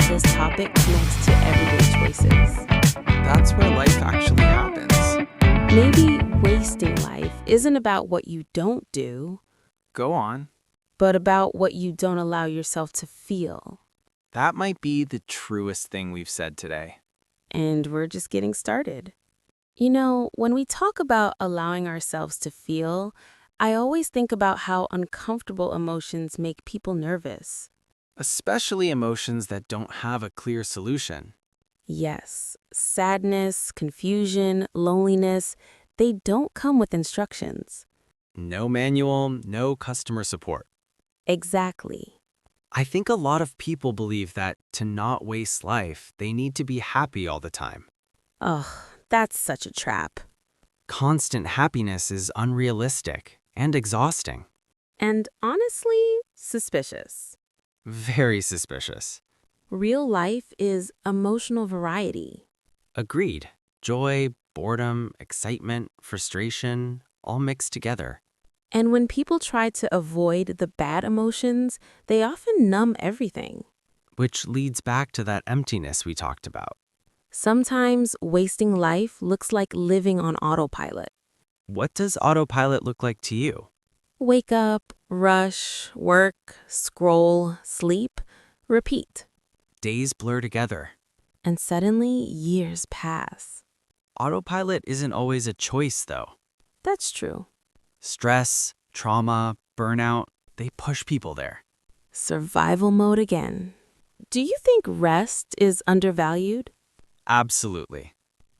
this topic connects to everyday choices. That's where life actually happens. Maybe wasting life isn't about what you don't do, Go on. but about what you don't allow yourself to feel. That might be the truest thing we've said today. And we're just getting started. You know, when we talk about allowing ourselves to feel, I always think about how uncomfortable emotions make people nervous. Especially emotions that don't have a clear solution. Yes, sadness, confusion, loneliness, they don't come with instructions. No manual, no customer support. Exactly. I think a lot of people believe that to not waste life, they need to be happy all the time. Ugh, that's such a trap. Constant happiness is unrealistic and exhausting. And honestly, suspicious. Very suspicious. Real life is emotional variety. Agreed. Joy, boredom, excitement, frustration, all mixed together. And when people try to avoid the bad emotions, they often numb everything. Which leads back to that emptiness we talked about. Sometimes wasting life looks like living on autopilot. What does autopilot look like to you? Wake up, rush, work, scroll, sleep, repeat. Days blur together. And suddenly, years pass. Autopilot isn't always a choice, though. That's true. Stress, trauma, burnout, they push people there. Survival mode again. Do you think rest is undervalued? Absolutely.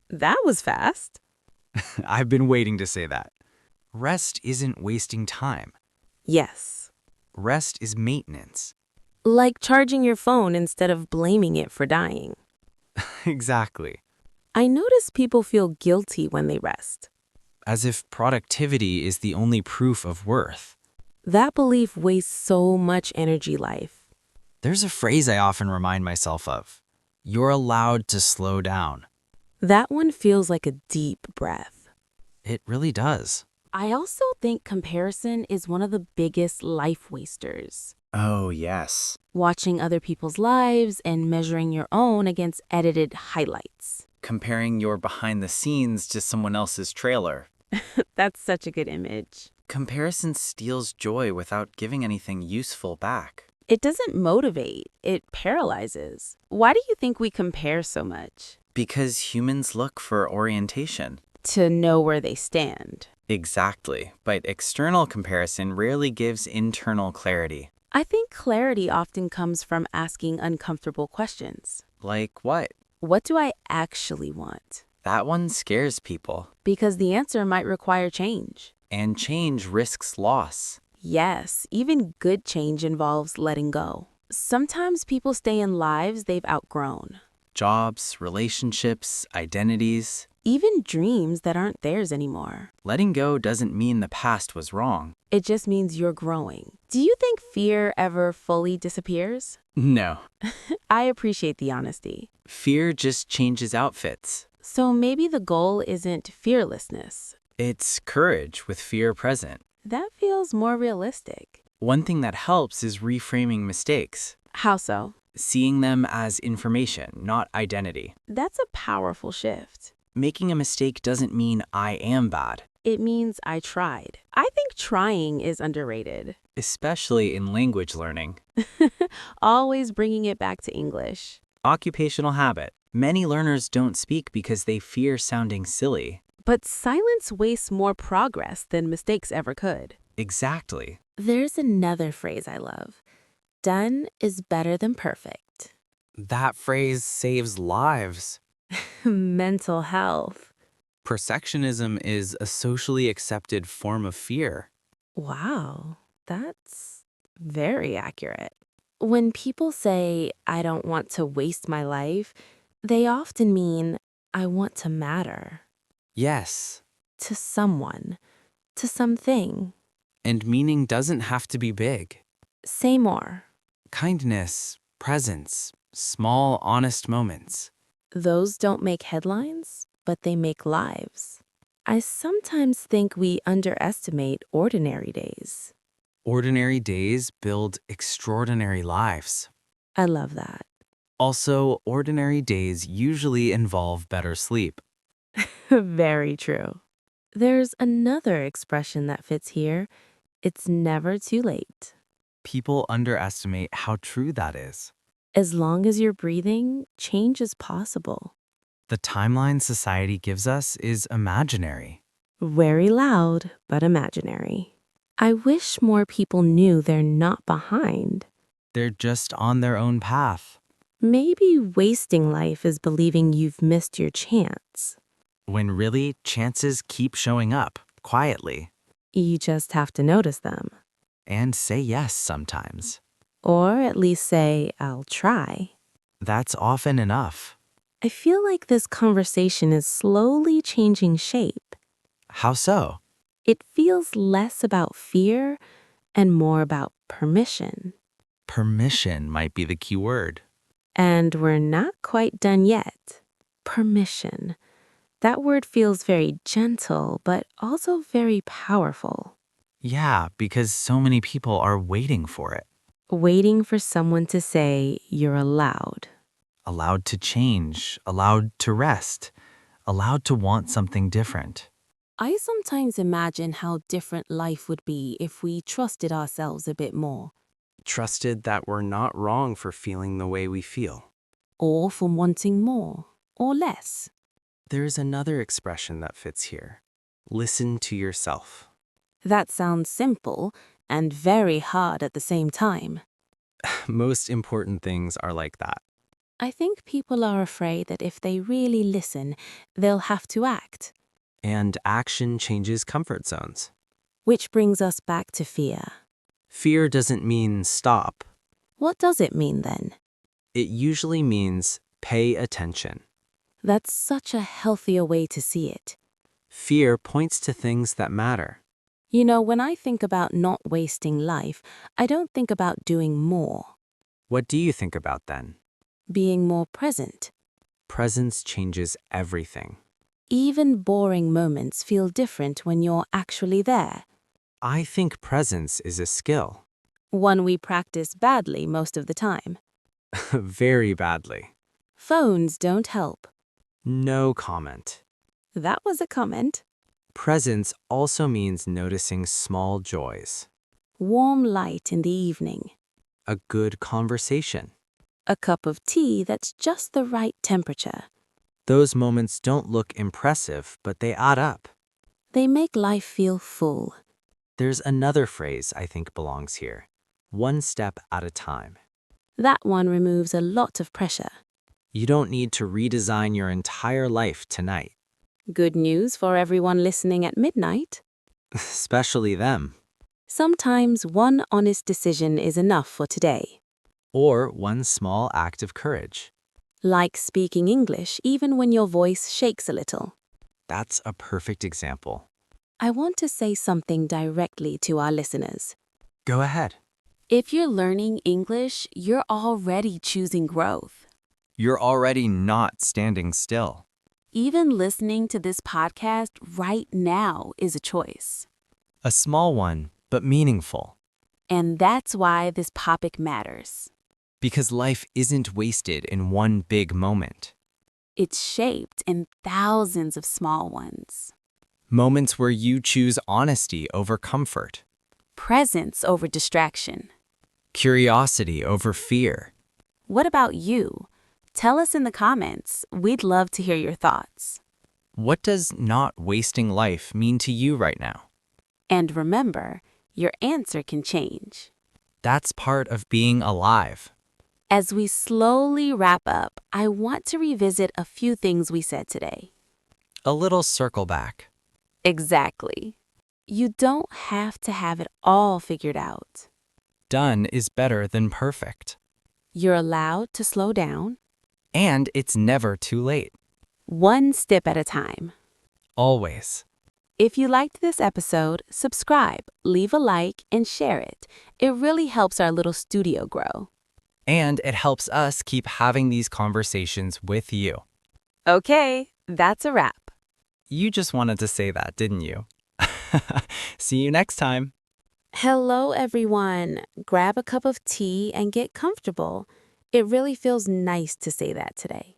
That was fast. I've been waiting to say that. Rest isn't wasting time. Yes. Rest is maintenance. Like charging your phone instead of blaming it for dying. Exactly. I notice people feel guilty when they rest. As if productivity is the only proof of worth. That belief wastes so much energy life. There's a phrase I often remind myself of. You're allowed to slow down. That one feels like a deep breath. It really does. I also think comparison is one of the biggest life wasters. Oh, yes. Watching other people's lives and measuring your own against edited highlights. Comparing your behind the scenes to someone else's trailer. That's such a good image. Comparison steals joy without giving anything useful back. It doesn't motivate, it paralyzes. Why do you think we compare so much? Because humans look for orientation. To know where they stand. Exactly, but external comparison rarely gives internal clarity. I think clarity often comes from asking uncomfortable questions. Like what? What do I actually want? That one scares people. Because the answer might require change. And change risks loss. Yes, even good change involves letting go. Sometimes people stay in lives they've outgrown. Jobs, relationships, identities. Even dreams that aren't theirs anymore. Letting go doesn't mean the past was wrong. It just means you're growing. Do you think fear ever fully disappears? No. I appreciate the honesty. Fear just changes outfits. So maybe the goal isn't fearlessness. It's courage with fear present. That feels more realistic. One thing that helps is reframing mistakes. How so? Seeing them as information, not identity. That's a powerful shift. Making a mistake doesn't mean I am bad, It means I tried. I think trying is underrated. especially in language learning. Always bringing it back to English. Occupational habit. Many learners don't speak because they fear sounding silly. But silence wastes more progress than mistakes ever could. Exactly. There's another phrase I love. Done is better than perfect. That phrase saves lives. Mental health. Perfectionism is a socially accepted form of fear. Wow, that's very accurate. When people say, I don't want to waste my life, they often mean, I want to matter. Yes. To someone. To something. And meaning doesn't have to be big. Say more. Kindness, presence, small, honest moments. Those don't make headlines, but they make lives. I sometimes think we underestimate ordinary days. Ordinary days build extraordinary lives. I love that. Also, ordinary days usually involve better sleep. Very true. There's another expression that fits here. It's never too late. People underestimate how true that is. As long as you're breathing, change is possible. The timeline society gives us is imaginary. Very loud, but imaginary. I wish more people knew they're not behind. They're just on their own path. Maybe wasting life is believing you've missed your chance. When really, chances keep showing up, quietly. You just have to notice them. And say yes sometimes. Or at least say, I'll try. That's often enough. I feel like this conversation is slowly changing shape. How so? It feels less about fear and more about permission. Permission might be the key word. And we're not quite done yet. Permission. That word feels very gentle, but also very powerful. Yeah, because so many people are waiting for it. Waiting for someone to say, you're allowed. Allowed to change, allowed to rest, allowed to want something different. I sometimes imagine how different life would be if we trusted ourselves a bit more, Trusted that we're not wrong for feeling the way we feel. or for wanting more, or less. There's another expression that fits here. Listen to yourself. That sounds simple and very hard at the same time. Most important things are like that. I think people are afraid that if they really listen, they'll have to act. And action changes comfort zones. Which brings us back to fear. Fear doesn't mean stop. What does it mean then? It usually means pay attention. That's such a healthier way to see it. Fear points to things that matter. You know, when I think about not wasting life, I don't think about doing more, What do you think about then? being more present. Presence changes everything. Even boring moments feel different when you're actually there. I think presence is a skill. One we practice badly most of the time. Very badly. Phones don't help. No comment. That was a comment. Presence also means noticing small joys. Warm light in the evening. A good conversation. A cup of tea that's just the right temperature. Those moments don't look impressive, but they add up. They make life feel full. There's another phrase I think belongs here. One step at a time. That one removes a lot of pressure. You don't need to redesign your entire life tonight. Good news for everyone listening at midnight. Especially them. Sometimes one honest decision is enough for today. Or one small act of courage. Like speaking English even when your voice shakes a little. That's a perfect example. I want to say something directly to our listeners. Go ahead. If you're learning English, you're already choosing growth. You're already not standing still. Even listening to this podcast right now is a choice. A small one, but meaningful. And that's why this topic matters. Because life isn't wasted in one big moment. It's shaped in thousands of small ones. Moments where you choose honesty over comfort. Presence over distraction. Curiosity over fear. What about you? Tell us in the comments. We'd love to hear your thoughts. What does not wasting life mean to you right now? And remember, your answer can change. That's part of being alive. As we slowly wrap up, I want to revisit a few things we said today. A little circle back. Exactly. You don't have to have it all figured out. Done is better than perfect. You're allowed to slow down, And it's never too late. one step at a time. Always. If you liked this episode, subscribe, leave a like, and share it. It really helps our little studio grow. And it helps us keep having these conversations with you. Okay, that's a wrap. You just wanted to say that, didn't you? See you next time. Hello, everyone. Grab a cup of tea and get comfortable. It really feels nice to say that today.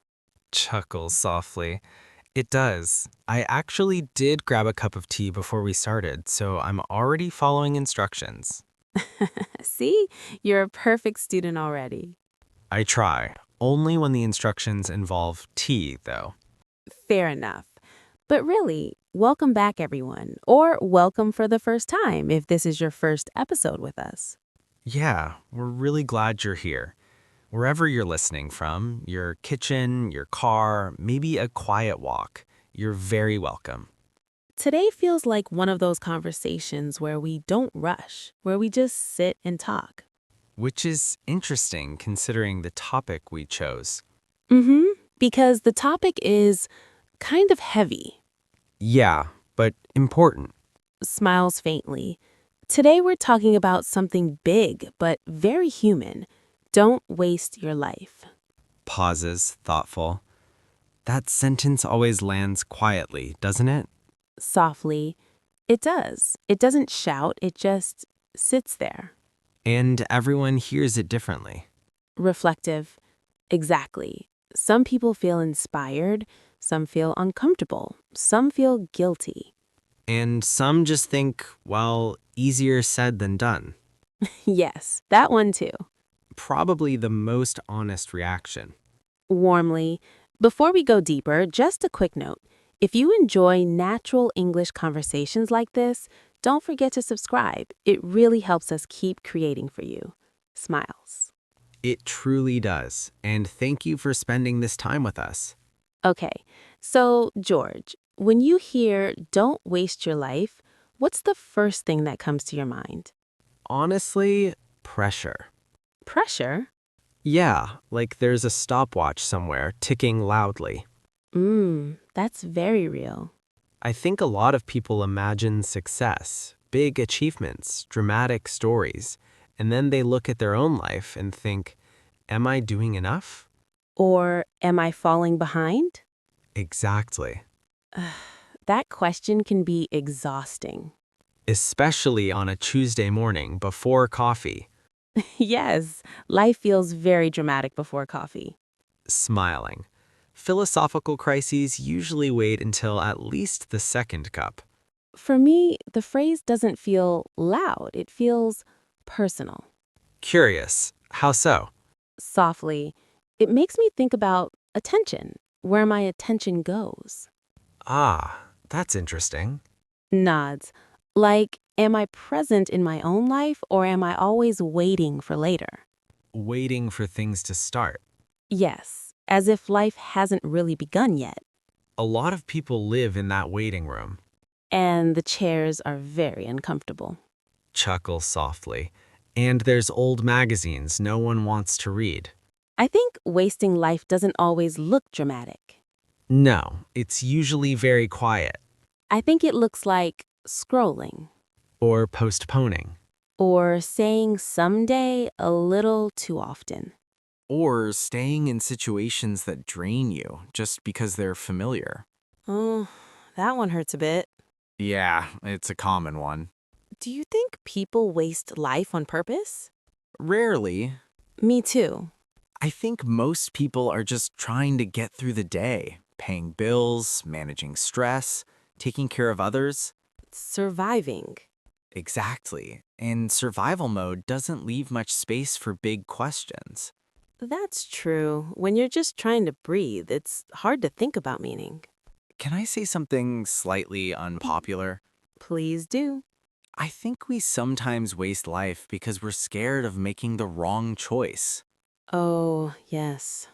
Chuckles softly. It does. I actually did grab a cup of tea before we started, so I'm already following instructions. See, you're a perfect student already. I try. Only when the instructions involve tea, though. Fair enough. But really, welcome back, everyone, or welcome for the first time if this is your first episode with us. Yeah, we're really glad you're here. Wherever you're listening from, your kitchen, your car, maybe a quiet walk, you're very welcome. Today feels like one of those conversations where we don't rush, where we just sit and talk. Which is interesting considering the topic we chose. Mm-hmm. Because the topic is kind of heavy. Yeah, but important. Smiles faintly. Today we're talking about something big but very human. Don't waste your life. Pauses, thoughtful. That sentence always lands quietly, doesn't it? Softly. It does. It doesn't shout, it just sits there. And everyone hears it differently. Reflective. Exactly. Some people feel inspired, some feel uncomfortable, some feel guilty. And some just think, well, easier said than done. Yes, that one too. Probably the most honest reaction. Warmly. Before we go deeper, just a quick note. If you enjoy natural English conversations like this, don't forget to subscribe. It really helps us keep creating for you. Smiles. It truly does. And thank you for spending this time with us. Okay, so George, when you hear don't waste your life, what's the first thing that comes to your mind? Honestly, pressure. Pressure? Yeah, like there's a stopwatch somewhere ticking loudly. That's very real. I think a lot of people imagine success, big achievements, dramatic stories, and then they look at their own life and think, am I doing enough? Or am I falling behind? Exactly. That question can be exhausting. Especially on a Tuesday morning before coffee. Yes, life feels very dramatic before coffee. Smiling. Philosophical crises usually wait until at least the second cup. For me, the phrase doesn't feel loud, it feels personal. Curious. How so? Softly, it makes me think about attention, where my attention goes. Ah, that's interesting. Nods. Like, am I present in my own life or am I always waiting for later? Waiting for things to start. Yes, as if life hasn't really begun yet. A lot of people live in that waiting room. And the chairs are very uncomfortable. Chuckle softly. And there's old magazines no one wants to read. I think wasting life doesn't always look dramatic. No, it's usually very quiet. I think it looks like scrolling Or postponing. or saying someday a little too often. Or staying in situations that drain you just because they're familiar. Oh, that one hurts a bit. Yeah, it's a common one. Do you think people waste life on purpose? Rarely. Me too. I think most people are just trying to get through the day, paying bills, managing stress, taking care of others. Surviving. Exactly. And survival mode doesn't leave much space for big questions. That's true. When you're just trying to breathe, it's hard to think about meaning. Can I say something slightly unpopular? Please do. I think we sometimes waste life because we're scared of making the wrong choice. Oh, yes.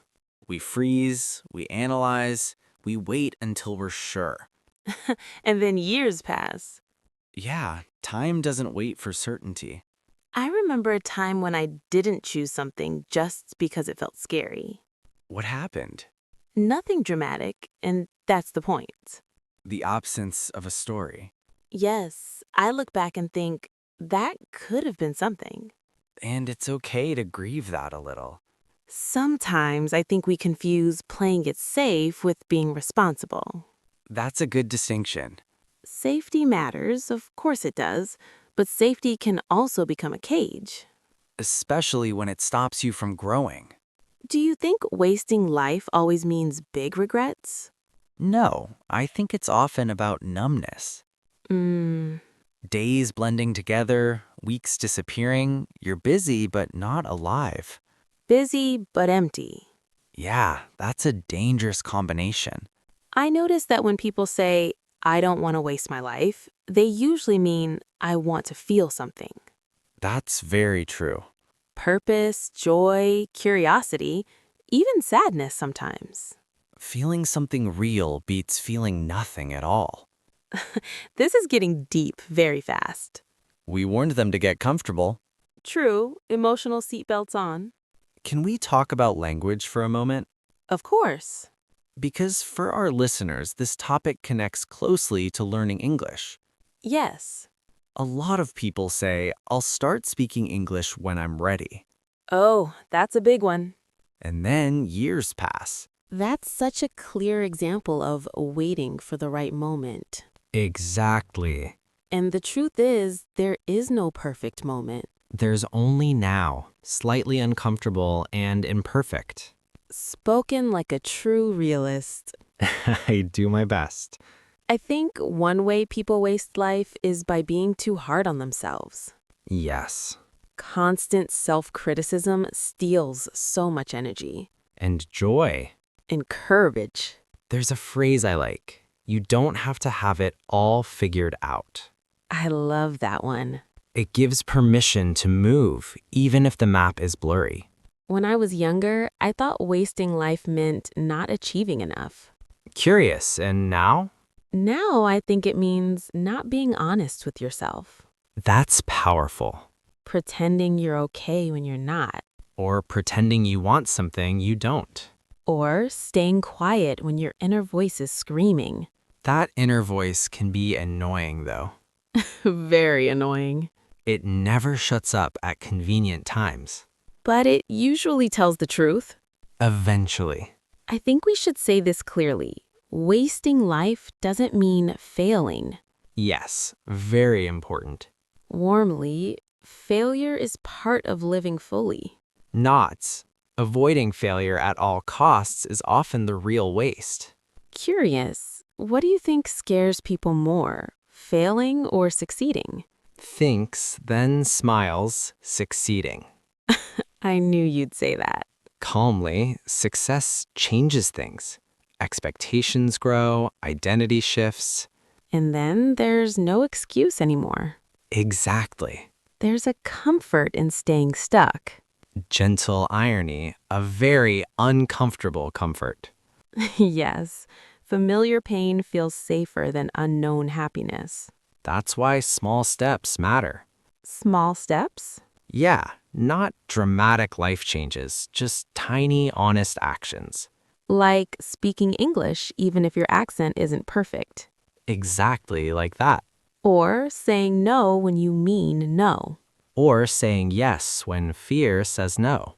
We freeze, we analyze, we wait until we're sure. And then years pass. Yeah, time doesn't wait for certainty. I remember a time when I didn't choose something just because it felt scary. What happened? Nothing dramatic, and that's the point. The absence of a story. Yes, I look back and think, that could have been something. And it's okay to grieve that a little. Sometimes I think we confuse playing it safe with being responsible. That's a good distinction. Safety matters, of course it does, but safety can also become a cage. Especially when it stops you from growing. Do you think wasting life always means big regrets? No, I think it's often about numbness. Mmm, Days blending together, weeks disappearing, you're busy but not alive. busy but empty. Yeah, that's a dangerous combination. I notice that when people say, I don't want to waste my life, they usually mean, I want to feel something. That's very true. Purpose, joy, curiosity, even sadness sometimes. Feeling something real beats feeling nothing at all. This is getting deep very fast. We warned them to get comfortable. True, emotional seatbelts on. Can we talk about language for a moment? Of course. Because for our listeners, this topic connects closely to learning English. Yes. A lot of people say, I'll start speaking English when I'm ready. Oh, that's a big one. And then years pass. That's such a clear example of waiting for the right moment. Exactly. And the truth is, there is no perfect moment. There's only now, slightly uncomfortable and imperfect. Spoken like a true realist. I do my best. I think one way people waste life is by being too hard on themselves. Yes. Constant self-criticism steals so much energy. And joy. And courage. There's a phrase I like. You don't have to have it all figured out. I love that one. It gives permission to move, even if the map is blurry. When I was younger, I thought wasting life meant not achieving enough. Curious, and now? Now I think it means not being honest with yourself. That's powerful. Pretending you're okay when you're not. Or pretending you want something you don't. Or staying quiet when your inner voice is screaming. That inner voice can be annoying, though. Very annoying. It never shuts up at convenient times. But it usually tells the truth. Eventually. I think we should say this clearly. Wasting life doesn't mean failing. Yes, very important. Warmly, failure is part of living fully. Not. Avoiding failure at all costs is often the real waste. Curious, what do you think scares people more, failing or succeeding? Thinks, then smiles, succeeding. I knew you'd say that. Calmly, success changes things. Expectations grow, identity shifts. And then there's no excuse anymore. Exactly. There's a comfort in staying stuck. Gentle irony, a very uncomfortable comfort. Yes, familiar pain feels safer than unknown happiness. That's why small steps matter. Small steps? Yeah, not dramatic life changes, just tiny, honest actions. Like speaking English even if your accent isn't perfect. Exactly like that. Or saying no when you mean no. Or saying yes when fear says no.